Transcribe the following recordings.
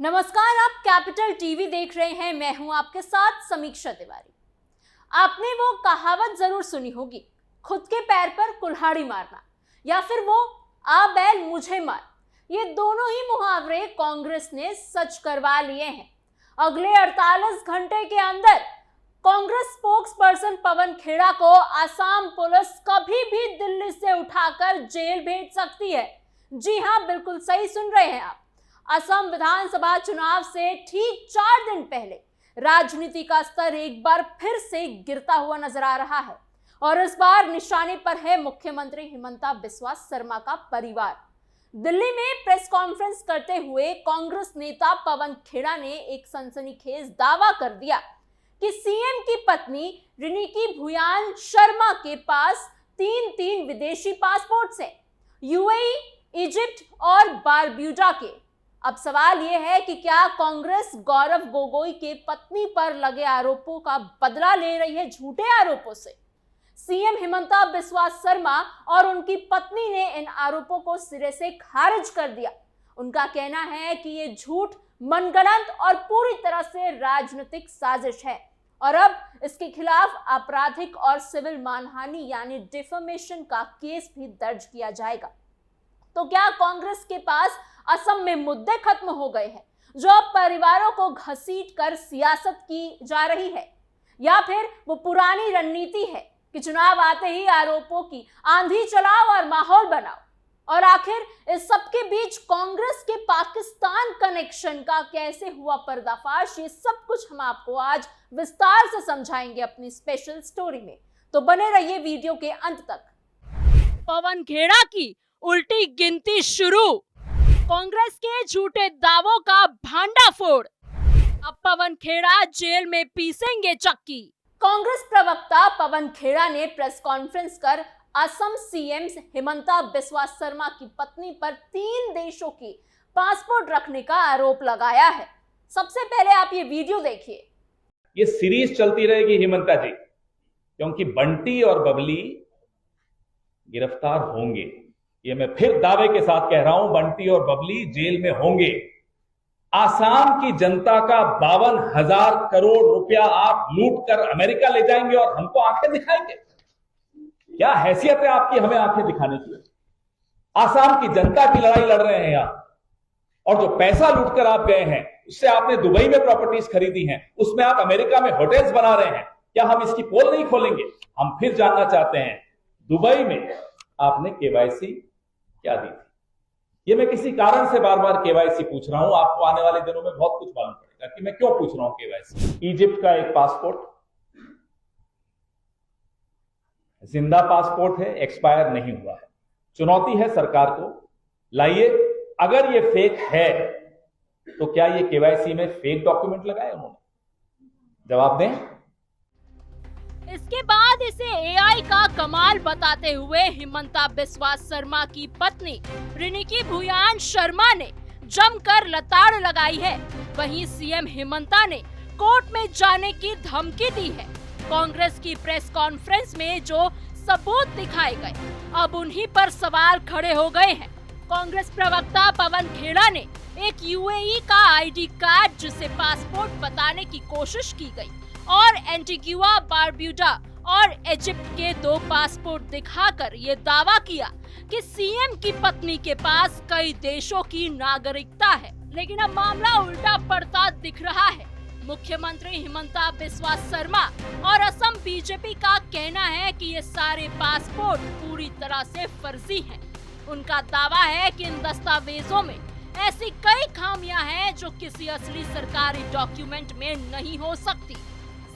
नमस्कार, आप capital TV देख रहे हैं। मैं हूं आपके साथ समीक्षा तिवारी। आपने वो कहावत जरूर सुनी होगी, खुद के पैर पर कुल्हाड़ी मारना या फिर वो आ बैल मुझे मार। ये दोनों ही मुहावरे कांग्रेस ने सच करवा लिए हैं। अगले 48 घंटे के अंदर कांग्रेस स्पोक्स पर्सन पवन खेड़ा को आसाम पुलिस कभी भी दिल्ली से उठाकर जेल भेज सकती है। जी हां, बिल्कुल सही सुन रहे हैं आप। असम विधानसभा चुनाव से ठीक 4 दिन पहले राजनीति का स्तर एक बार फिर से गिरता हुआ नजर आ रहा है और इस बार निशाने पर है मुख्यमंत्री हिमंता बिस्वा शर्मा का परिवार। दिल्ली में प्रेस कॉन्फ्रेंस करते हुए कांग्रेस नेता पवन खेड़ा ने एक सनसनीखेज दावा कर दिया कि सीएम की पत्नी रिनिकी भुयान शर्मा के पास तीन विदेशी पासपोर्ट्स हैं, यूएई, इजिप्ट और बारब्यूडा के। अब सवाल यह है कि क्या कांग्रेस गौरव गोगोई के पत्नी पर लगे आरोपों का बदला ले रही है झूठे आरोपों से। सीएम हिमंता बिस्वा शर्मा और उनकी पत्नी ने इन आरोपों को सिरे से खारिज कर दिया। उनका कहना है कि ये झूठ मनगढ़ंत और पूरी तरह से राजनीतिक साजिश है और अब इसके खिलाफ आपराधिक और सिविल मानहानि यानी डिफेमेशन का केस भी दर्ज किया जाएगा। तो क्या कांग्रेस के पास असम में मुद्दे खत्म हो गए हैं जो अब परिवारों को घसीट कर सियासत की जा रही है, या फिर वो पुरानी रणनीति है कि चुनाव आते ही आरोपों की आंधी चलाओ और माहौल बनाओ? और आखिर इस सबके बीच कांग्रेस के पाकिस्तान कनेक्शन का कैसे हुआ पर्दाफाश, ये सब कुछ हम आपको आज विस्तार से समझाएंगे अपनी स्पेशल स्टोरी में। तो बने रहिए वीडियो के अंत तक। पवन खेड़ा की उल्टी गिनती शुरू, कांग्रेस के झूठे दावों का भांडाफोड़। अब पवन खेड़ा जेल में पीसेंगे चक्की। कांग्रेस प्रवक्ता पवन खेड़ा ने प्रेस कॉन्फ्रेंस कर असम सीएम हिमंता बिस्वा शर्मा की पत्नी पर 3 देशों की पासपोर्ट रखने का आरोप लगाया है। सबसे पहले आप ये वीडियो देखिए। ये सीरीज चलती रहेगी हिमंता जी, क्योंकि बंटी और बबली गिरफ्तार होंगे। ये मैं फिर दावे के साथ कह रहा हूं, बंटी और बबली जेल में होंगे। आसाम की जनता का 52,000 करोड़ रुपया आप लूट कर अमेरिका ले जाएंगे और हमको आंखें दिखाएंगे? क्या हैसियत है आपकी हमें आंखें दिखाने की? आसाम की जनता की लड़ाई लड़ रहे हैं यहां, और जो पैसा लूट कर आप गए हैं उससे आपने दुबई में प्रॉपर्टीज खरीदी हैं, उसमें आप अमेरिका में होटल्स बना रहे हैं। क्या हम इसकी पोल नहीं खोलेंगे? हम फिर जानना चाहते हैं, दुबई में आपने केवाईसी क्या दी थी? ये मैं किसी कारण से बार बार केवाईसी पूछ रहा हूं। आपको आने वाले दिनों में बहुत कुछ मालूम पड़ेगा कि मैं क्यों पूछ रहा हूं केवाईसी। इजिप्ट का एक पासपोर्ट जिंदा पासपोर्ट है, एक्सपायर नहीं हुआ है। चुनौती है सरकार को, लाइए। अगर ये फेक है तो क्या ये केवाईसी में फेक डॉक्यूमेंट लगाए उन्होंने? जवाब दें। इसके बाद इसे एआई का कमाल बताते हुए हिमंता बिस्वा शर्मा की पत्नी रिनिकी भुयान शर्मा ने जमकर लताड़ लगाई है। वहीं सीएम हिमंता ने कोर्ट में जाने की धमकी दी है। कांग्रेस की प्रेस कॉन्फ्रेंस में जो सबूत दिखाए गए, अब उन्हीं पर सवाल खड़े हो गए हैं। कांग्रेस प्रवक्ता पवन खेड़ा ने एक यूएई का आईडी कार्ड, जिसे पासपोर्ट बताने की कोशिश की गई, और एंटीगुआ, बारब्यूडा और इजिप्ट के 2 पासपोर्ट दिखाकर ये दावा किया कि सीएम की पत्नी के पास कई देशों की नागरिकता है। लेकिन अब मामला उल्टा पड़ता दिख रहा है। मुख्यमंत्री हिमंता बिस्वा शर्मा और असम बीजेपी का कहना है कि ये सारे पासपोर्ट पूरी तरह से फर्जी हैं। उनका दावा है कि इन दस्तावेजों में ऐसी कई खामियां हैं जो किसी असली सरकारी डॉक्यूमेंट में नहीं हो सकती।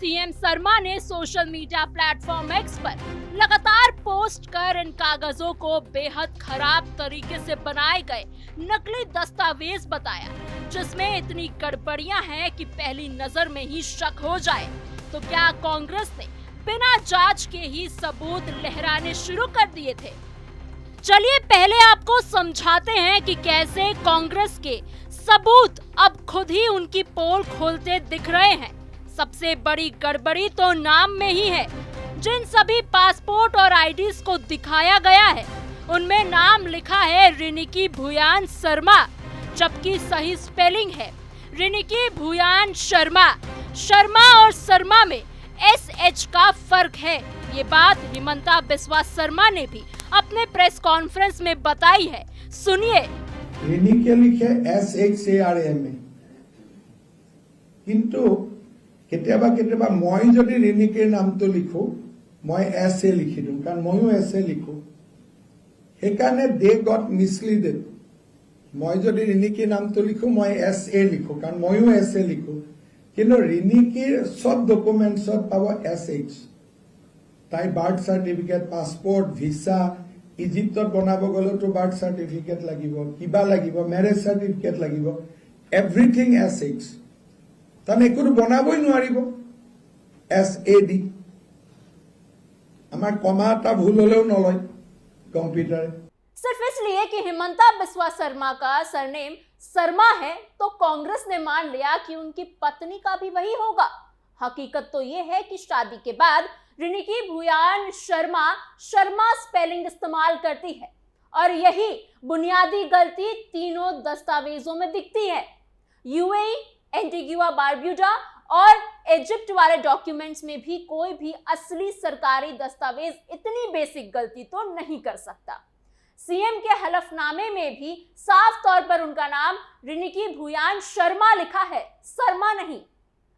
सीएम शर्मा ने सोशल मीडिया प्लेटफॉर्म एक्स पर लगातार पोस्ट कर इन कागजों को बेहद खराब तरीके से बनाए गए नकली दस्तावेज बताया, जिसमें इतनी गड़बड़ियां हैं कि पहली नजर में ही शक हो जाए। तो क्या कांग्रेस ने बिना जांच के ही सबूत लहराने शुरू कर दिए थे? चलिए पहले आपको समझाते हैं कि कैसे कांग्रेस के सबूत अब खुद ही उनकी पोल खोलते दिख रहे हैं। सबसे बड़ी गड़बड़ी तो नाम में ही है। जिन सभी पासपोर्ट और आईडीज को दिखाया गया है, उनमें नाम लिखा है रिनिकी भुयान शर्मा, जबकि सही स्पेलिंग है रिनिकी भूयान शर्मा। शर्मा और शर्मा में SH का फर्क है। ये बात हिमंता बिस्वा शर्मा ने भी अपने प्रेस कॉन्फ्रेंस में बताई है। सुनिए। रिनिके लिखे SHARMA किंतु केতিয়াबा केতিয়াबा মই যদি ৰিনিকেৰ নামটো লিখো মই SA লিখি দিওঁ কাৰণ মইও SA লিখো সেইকাৰণে দে গট মিসলিডেড মই যদি ৰিনিকেৰ নামটো লিখো মই SA লিখো কাৰণ মইও SA লিখো কিন্তু ৰিনিকেৰ সব ডকুমেন্টছত পাব SH তাই বাৰ্থ সাৰ্টিফিকেট পাসপোর্ট ভিসা ইজিপ্তত বনাব গলেতো বাৰ্থ সাৰ্টিফিকেট লাগিব কিবা লাগিব ম্যাৰেজ সাৰ্টিফিকেট লাগিব এভৰিথিং SH তাহলে একটু বনাবই নোৱাৰিব SAD আমার কমাটা ভুল হলেও নলয় कंप्यूटर सिर्फ इसलिए कि हिमंता बिस्वा शर्मा का सरनेम शर्मा है तो कांग्रेस ने मान लिया कि उनकी पत्नी का भी वही होगा। हकीकत तो ये है कि शादी के बाद रिनिकी भूयान शर्मा शर्मा स्पेलिंग इस्तेमाल करती है और यही बुनियादी गलती तीनों दस्तावेजों में दिखती है। यूएई, एंटीगुआ बारब्यूडा और इजिप्ट वाले डॉक्यूमेंट्स में भी कोई भी असली सरकारी दस्तावेज इतनी बेसिक गलती तो नहीं कर सकता। सीएम के हलफनामे में भी साफ तौर पर उनका नाम रिनिकी भूयान शर्मा लिखा है, शर्मा नहीं।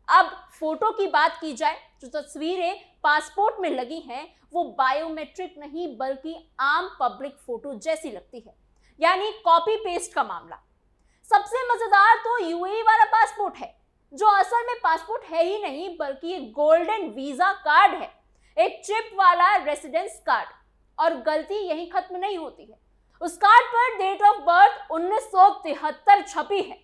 अब फोटो की बात की जाए, जो तस्वीरें पासपोर्ट में लगी हैं वो बायोमेट्रिक नहीं बल्कि आम पब्लिक फोटो जैसी लगती है, यानी कॉपी पेस्ट का मामला। सबसे मजेदार तो यूएई वाला पासपोर्ट है, जो असल में पासपोर्ट है ही नहीं बल्कि एक गोल्डन वीजा कार्ड है, एक चिप वाला रेसिडेंस कार्ड। और गलती यही खत्म नहीं होती है, उस कार्ड पर डेट ऑफ बर्थ 1973 छपी है,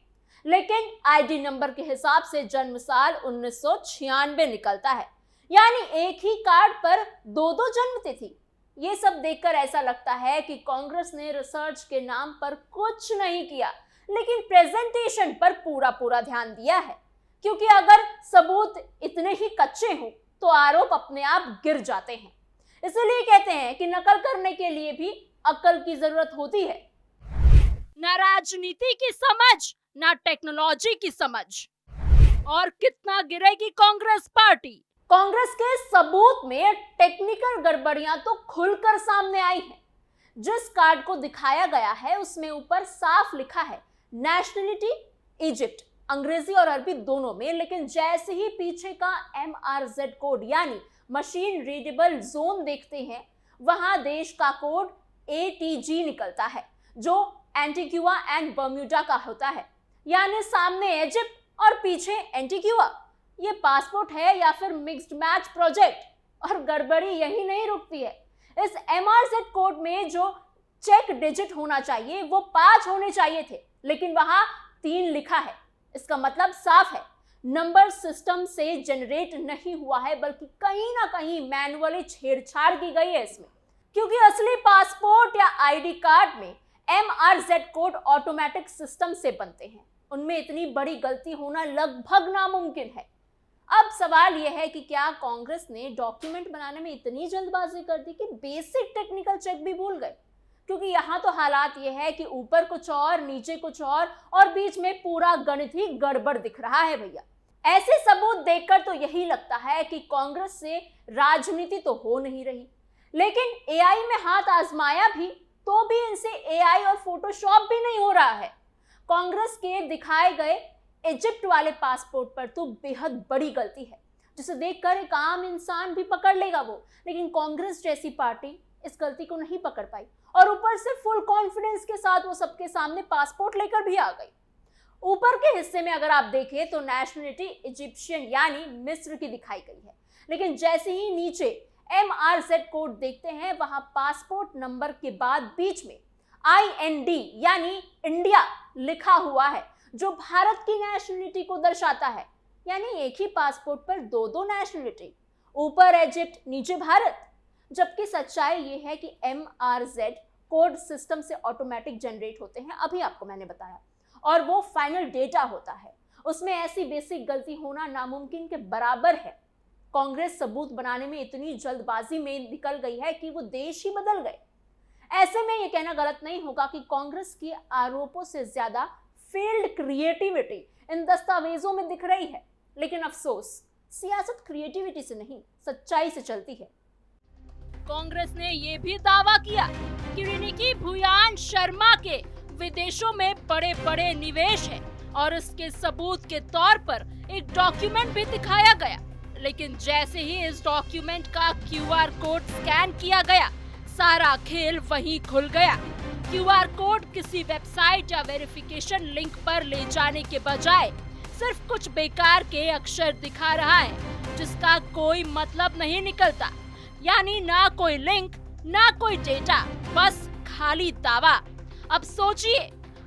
लेकिन आईडी नंबर के हिसाब से जन्म साल 1996 निकलता है, यानी एक ही कार्ड पर दो जन्म तिथि। ये सब देखकर ऐसा लगता है कि कांग्रेस ने रिसर्च के नाम पर कुछ नहीं किया, लेकिन प्रेजेंटेशन पर पूरा ध्यान दिया है, क्योंकि अगर सबूत इतने ही कच्चे हों तो आरोप अपने आप गिर जाते हैं। इसलिए कहते हैं कि नकल करने के लिए भी अक्ल की जरूरत होती है। ना राजनीति की समझ, ना टेक्नोलॉजी की समझ। और कितना गिरेगी कांग्रेस पार्टी। कांग्रेस के सबूत में टेक्निकल गड़बड़ियां तो खुलकर सामने आई हैं। जिस कार्ड को दिखाया गया है उसमें ऊपर साफ लिखा है नेशनलिटी इजिप्ट, अंग्रेजी और अरबी दोनों में, लेकिन जैसे ही पीछे का MRZ कोड यानी मशीन रीडेबल जोन देखते हैं वहां देश का कोड ATG निकलता है, जो एंटीगुआ एंड बर्म्यूडा का होता है, यानी सामने इजिप्ट और पीछे एंटीगुआ। ये पासपोर्ट है या फिर मिक्स्ड मैच प्रोजेक्ट? और गड़बड़ी यही नहीं रुकती है। इस MRZ कोड में जो चेक डिजिट होना चाहिए वो 5 होने चाहिए थे, लेकिन वहां 3 लिखा है। इसका मतलब साफ है, नंबर सिस्टम से जनरेट नहीं हुआ है बल्कि कहीं ना कहीं मैनुअली छेड़छाड़ की गई है इसमें, क्योंकि असली पासपोर्ट या आईडी कार्ड में MRZ कोड ऑटोमेटिक सिस्टम से बनते हैं, उनमें इतनी बड़ी गलती होना लगभग नामुमकिन है। अब सवाल यह है कि क्या कांग्रेस ने डॉक्यूमेंट बनाने में इतनी जल्दबाजी कर दी कि बेसिक टेक्निकल चेक भी भूल गए? क्योंकि यहाँ तो हालात ये है कि ऊपर कुछ और, नीचे कुछ और बीच में पूरा गणित ही गड़बड़ दिख रहा है भैया। ऐसे सबूत देखकर तो यही लगता है कि कांग्रेस से राजनीति तो हो नहीं रही, लेकिन AI में हाथ आजमाया भी तो भी इनसे AI और फोटोशॉप भी नहीं हो रहा है। कांग्रेस के दिखाए गए इजिप्ट वाले पासपोर्ट पर तो बेहद बड़ी गलती है, जिसे देखकर एक आम इंसान भी पकड़ लेगा वो, लेकिन कांग्रेस जैसी पार्टी इस गलती को नहीं पकड़ पाई और ऊपर से फुल कॉन्फिडेंस के साथ वो सबके सामने पासपोर्ट लेकर भी आ गई। ऊपर के हिस्से में अगर आप देखें तो नेशनलिटी इजिप्शियन यानी मिस्र की दिखाई गई है, लेकिन जैसे ही नीचे MRZ कोड देखते हैं वहां पासपोर्ट नंबर के बाद बीच में IND यानी इंडिया लिखा हुआ है, जो भारत की नेशनलिटी को दर्शाता है। यानी एक ही पासपोर्ट पर दो नेशनलिटी, ऊपर इजिप्ट नीचे भारत। जबकि सच्चाई ये है कि MRZ कोड सिस्टम से ऑटोमेटिक जनरेट होते हैं, अभी आपको मैंने बताया, और वो फाइनल डेटा होता है। उसमें ऐसी बेसिक गलती होना नामुमकिन के बराबर है। कांग्रेस सबूत बनाने में इतनी जल्दबाजी में निकल गई है कि वो देश ही बदल गए। ऐसे में ये कहना गलत नहीं होगा कि कांग्रेस के आरोपों से ज्यादा फेल्ड क्रिएटिविटी इन दस्तावेजों में दिख रही है। लेकिन अफसोस, सियासत क्रिएटिविटी से नहीं, सच्चाई से चलती है। कांग्रेस ने ये भी दावा किया कि रिनिकी भुयान शर्मा के विदेशों में बड़े बड़े निवेश है और इसके सबूत के तौर पर एक डॉक्यूमेंट भी दिखाया गया। लेकिन जैसे ही इस डॉक्यूमेंट का QR कोड स्कैन किया गया, सारा खेल वहीं खुल गया। QR कोड किसी वेबसाइट या वेरिफिकेशन लिंक पर ले जाने के बजाय सिर्फ कुछ बेकार के अक्षर दिखा रहा है जिसका कोई मतलब नहीं निकलता। यानी ना कोई लिंक, ना कोई डेटा, बस खाली दावा। अब सोचिए,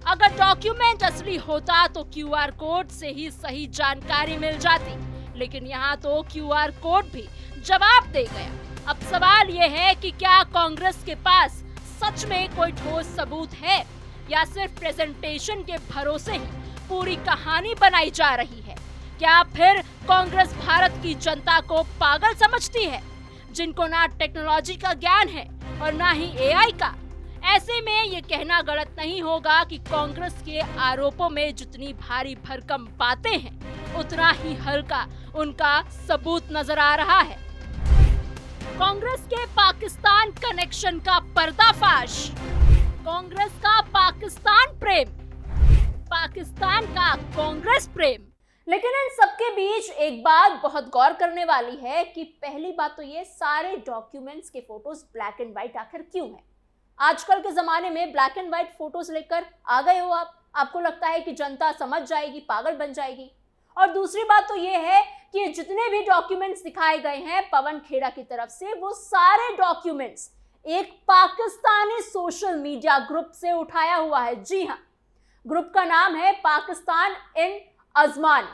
अगर डॉक्यूमेंट असली होता तो QR कोड से ही सही जानकारी मिल जाती, लेकिन यहाँ तो QR कोड भी जवाब दे गया। अब सवाल ये है कि क्या कांग्रेस के पास सच में कोई ठोस सबूत है या सिर्फ प्रेजेंटेशन के भरोसे ही पूरी कहानी बनाई जा रही है? क्या फिर कांग्रेस भारत की जनता को पागल समझती है, जिनको ना टेक्नोलॉजी का ज्ञान है और ना ही AI का? ऐसे में ये कहना गलत नहीं होगा कि कांग्रेस के आरोपों में जितनी भारी भरकम बातें हैं, उतना ही हल्का उनका सबूत नजर आ रहा है। कांग्रेस के पाकिस्तान कनेक्शन का पर्दाफाश, कांग्रेस का पाकिस्तान प्रेम, पाकिस्तान का कांग्रेस प्रेम। लेकिन इन सबके बीच एक बात बहुत गौर करने वाली है कि पहली बात तो ये सारे डॉक्यूमेंट्स के फोटोज ब्लैक एंड व्हाइट आखिर क्यों हैं? आजकल के जमाने में ब्लैक एंड व्हाइट फोटोज लेकर आ गए हो आपको लगता है कि जनता समझ जाएगी, पागल बन जाएगी। और दूसरी बात तो ये है कि जितने भी डॉक्यूमेंट्स दिखाए गए हैं पवन खेड़ा की तरफ से, वो सारे डॉक्यूमेंट्स एक पाकिस्तानी सोशल मीडिया ग्रुप से उठाया हुआ है। जी हाँ, ग्रुप का नाम है पाकिस्तान इन अजमान,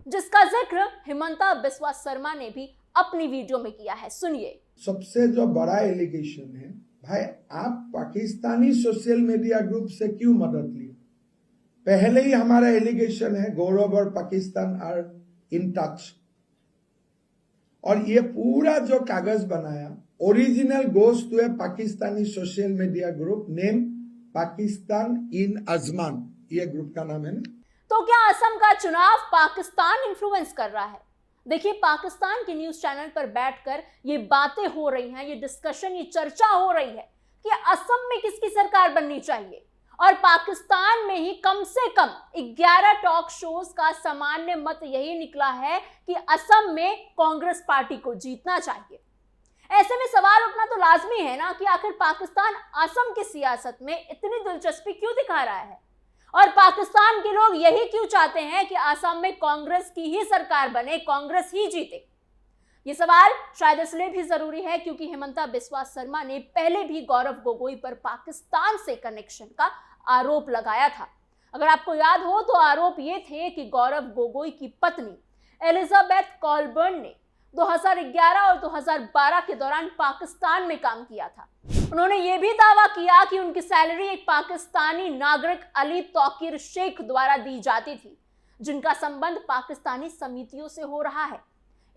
जिसका जिक्र हिमंता बिस्वा शर्मा ने भी अपनी वीडियो में किया है। सुनिए। सबसे जो बड़ा एलिगेशन है, भाई आप पाकिस्तानी सोशल मीडिया ग्रुप से क्यों मदद ली? पहले ही हमारा एलिगेशन है गौरव और पाकिस्तान आर इन टच, और ये पूरा जो कागज बनाया original goes to a Pakistani social media group name Pakistan in Ajman, ये ग्रुप का नाम है ना। तो क्या असम का चुनाव पाकिस्तान इन्फ्लुएंस कर रहा है? देखिए, पाकिस्तान के न्यूज चैनल पर बैठकर ये बातें हो रही हैं, ये डिस्कशन, ये चर्चा हो रही है कि असम में किसकी सरकार बननी चाहिए, और पाकिस्तान में ही कम से कम 11 टॉक शोज का सामान्य मत यही निकला है कि असम में कांग्रेस पार्टी को जीतना चाहिए। ऐसे में सवाल उठना तो लाजमी है ना कि आखिर पाकिस्तान असम की सियासत में इतनी दिलचस्पी क्यों दिखा रहा है, और पाकिस्तान के लोग यही क्यों चाहते हैं कि असम में कांग्रेस की ही सरकार बने, कांग्रेस ही जीते। ये सवाल शायद इसलिए भी जरूरी है क्योंकि हिमंता बिस्वा शर्मा ने पहले भी गौरव गोगोई पर पाकिस्तान से कनेक्शन का आरोप लगाया था। अगर आपको याद हो तो आरोप ये थे कि गौरव गोगोई की पत्नी एलिजाबेथ कॉलबर्न ने 2011 और 2012 के दौरान पाकिस्तान में काम किया था। उन्होंने ये भी दावा किया कि उनकी सैलरी एक पाकिस्तानी नागरिक अली तौकीर शेख द्वारा दी जाती थी, जिनका संबंध पाकिस्तानी समितियों से हो रहा है।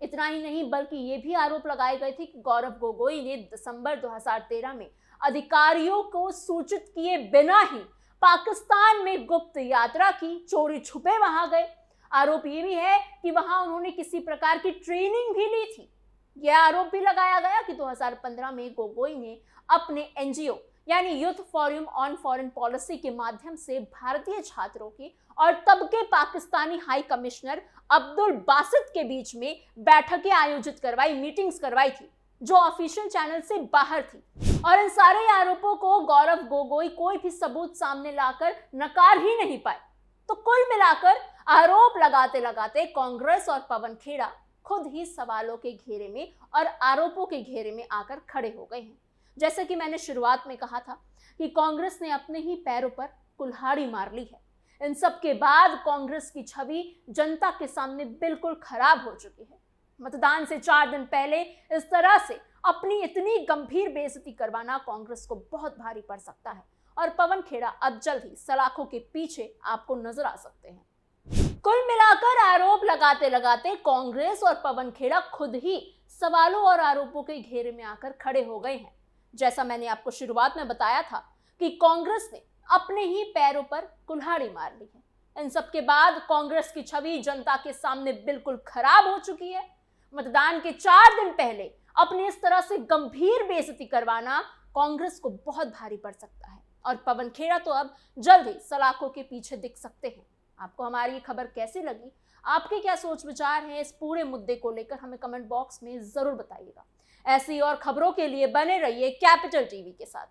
इतना ही नहीं, बल्कि ये भी आरोप लगाए गए थे कि गौरव गोगोई ने दिसंबर 2013 में अधिकारियों को सूचित किए बिना ही पाकिस्तान में गुप्त यात्रा की, चोरी छुपे वहां गए। आरोप ये भी है कि वहां उन्होंने किसी प्रकार की ट्रेनिंग भी ली थी। यह आरोप भी लगाया गया कि 2015 में गोगोई ने अपने NGO यानी youth forum on foreign policy के माध्यम से भारतीय छात्रों की और तब के पाकिस्तानी हाई कमिश्नर अब्दुल बासित के बीच में बैठकें आयोजित करवाई, मीटिंग्स करवाई थी, जो ऑफिशियल चैनल से बाहर थी। और इन सारे आरोपों को गौरव गोगोई कोई भी सबूत सामने लाकर नकार ही नहीं पाए। तो कुल मिलाकर आरोप लगाते लगाते कांग्रेस और पवन खेड़ा खुद ही सवालों के घेरे में और आरोपों के घेरे में आकर खड़े हो गए हैं। जैसे कि मैंने शुरुआत में कहा था कि कांग्रेस ने अपने ही पैरों पर कुल्हाड़ी मार ली है। इन सब के बाद कांग्रेस की छवि जनता के सामने बिल्कुल खराब हो चुकी है। मतदान से 4 दिन पहले इस तरह से अपनी इतनी गंभीर बेइज्जती करवाना कांग्रेस को बहुत भारी पड़ सकता है, और पवन खेड़ा अब जल्द ही सलाखों के पीछे आपको नजर आ सकते हैं। कुल मिलाकर आरोप लगाते लगाते कांग्रेस और पवन खेड़ा खुद ही सवालों और आरोपों के घेरे में आकर खड़े हो गए हैं। जैसा मैंने आपको शुरुआत में बताया था कि कांग्रेस ने अपने ही पैरों पर कुल्हाड़ी मार ली है। इन सब के बाद कांग्रेस की छवि जनता के सामने बिल्कुल खराब हो चुकी है। मतदान के 4 दिन पहले अपनी इस तरह से गंभीर बेइज्जती करवाना कांग्रेस को बहुत भारी पड़ सकता है और पवन खेड़ा तो अब जल्द ही सलाखों के पीछे दिख सकते हैं। आपको हमारी ये खबर कैसी लगी? आपके क्या सोच विचार हैं इस पूरे मुद्दे को लेकर? हमें कमेंट बॉक्स में जरूर बताइएगा। ऐसी और खबरों के लिए बने रहिए कैपिटल टीवी के साथ।